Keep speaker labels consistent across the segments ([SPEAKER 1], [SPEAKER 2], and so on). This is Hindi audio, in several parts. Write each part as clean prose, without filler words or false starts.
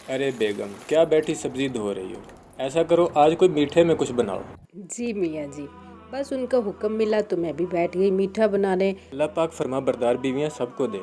[SPEAKER 1] अरे बेगम, क्या बैठी सब्जी धो रही हो? ऐसा करो, आज कोई मीठे में कुछ बनाओ।
[SPEAKER 2] जी मियाँ जी, बस उनका हुक्म मिला तो मैं भी बैठ गई मीठा बनाने।
[SPEAKER 1] अल्लाह पाक फरमा बरदार बीवियां सबको दे,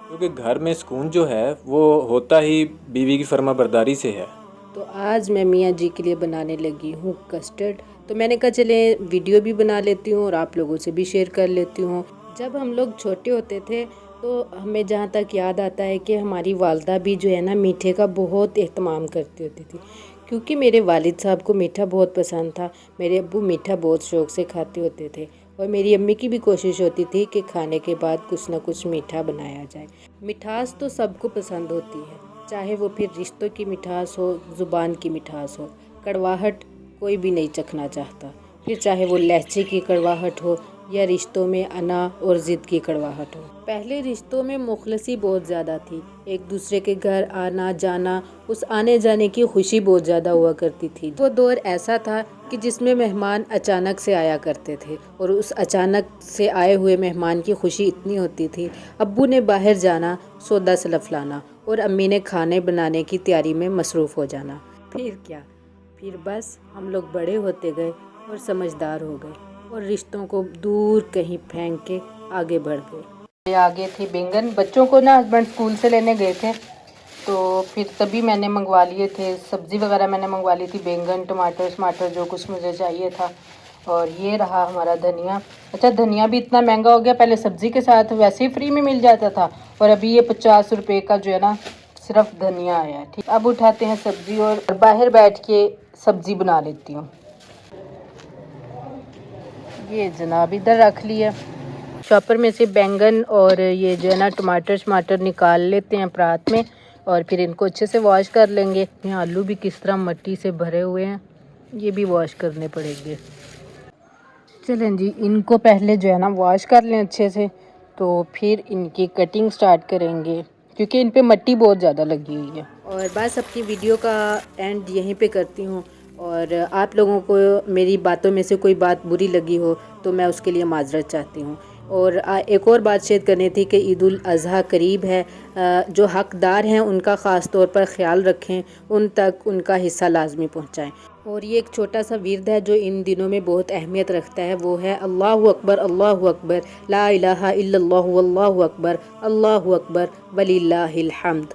[SPEAKER 1] क्योंकि घर में सुकून जो है वो होता ही बीवी की फरमा बरदारी से है।
[SPEAKER 2] तो आज मैं मियाँ जी के लिए बनाने लगी हूँ कस्टर्ड। तो मैंने कहा चले वीडियो भी बना लेती हूँ और आप लोगों से भी शेयर कर लेती हूँ। जब हम लोग छोटे होते थे तो हमें जहाँ तक याद आता है कि हमारी वालदा भी जो है ना मीठे का बहुत एहतमाम करती होती थी, क्योंकि मेरे वालिद साहब को मीठा बहुत पसंद था। मेरे अब्बू मीठा बहुत शौक़ से खाते होते थे और मेरी अम्मी की भी कोशिश होती थी कि खाने के बाद कुछ ना कुछ मीठा बनाया जाए। मिठास तो सबको पसंद होती है, चाहे वो फिर रिश्तों की मिठास हो, ज़ुबान की मिठास हो। कड़वाहट कोई भी नहीं चखना चाहता, फिर चाहे वो लहजे की कड़वाहट हो या रिश्तों में अना और ज़िद की कड़वाहट हो। पहले रिश्तों में मुखलसी बहुत ज़्यादा थी, एक दूसरे के घर आना जाना, उस आने जाने की खुशी बहुत ज़्यादा हुआ करती थी। वो दौर ऐसा था कि जिसमें मेहमान अचानक से आया करते थे और उस अचानक से आए हुए मेहमान की खुशी इतनी होती थी, अब्बू ने बाहर जाना, सौदा सलफ लाना और अम्मी ने खाने बनाने की तैयारी में मसरूफ़ हो जाना। फिर क्या, फिर बस हम लोग बड़े होते गए और समझदार हो गए और रिश्तों को दूर कहीं फेंक के आगे बढ़ गए। आगे थे बैंगन, बच्चों को ना हस्बैंड स्कूल से लेने गए थे तो फिर तभी मैंने मंगवा लिए थे सब्ज़ी वगैरह, मैंने मंगवा ली थी बैंगन टमाटर जो कुछ मुझे चाहिए था। और ये रहा हमारा धनिया। अच्छा, धनिया भी इतना महंगा हो गया, पहले सब्ज़ी के साथ वैसे ही फ्री में मिल जाता था और अभी ये 50 रुपये का जो है ना सिर्फ धनिया आया है। ठीक, अब उठाते हैं सब्ज़ी और बाहर बैठ के सब्ज़ी बना लेती हूँ। ये जनाब इधर रख लिया, शॉपर में से बैंगन और ये जो है ना टमाटर निकाल लेते हैं परात में और फिर इनको अच्छे से वॉश कर लेंगे। यहाँ आलू भी किस तरह मिट्टी से भरे हुए हैं, ये भी वॉश करने पड़ेंगे। चलें जी, इनको पहले जो है ना वॉश कर लें अच्छे से, तो फिर इनकी कटिंग स्टार्ट करेंगे क्योंकि इन पे मिट्टी बहुत ज़्यादा लगी हुई है। और बस अपनी वीडियो का एंड यहीं पे करती हूँ और आप लोगों को मेरी बातों में से कोई बात बुरी लगी हो तो मैं उसके लिए माजरत चाहती हूँ। और एक और बात शेयर करनी थी कि ईद उल अज़हा करीब है, जो हक़दार हैं उनका ख़ास तौर पर ख़्याल रखें, उन तक उनका हिस्सा लाजमी पहुँचाएँ। और ये एक छोटा सा विर्द है जो इन दिनों में बहुत अहमियत रखता है, वो है अल्लाहु अकबर ला इलाहा इल्लल्लाहु वल्लाहु अकबर अल्लाहु अकबर वलिल्लाहिल हम्द।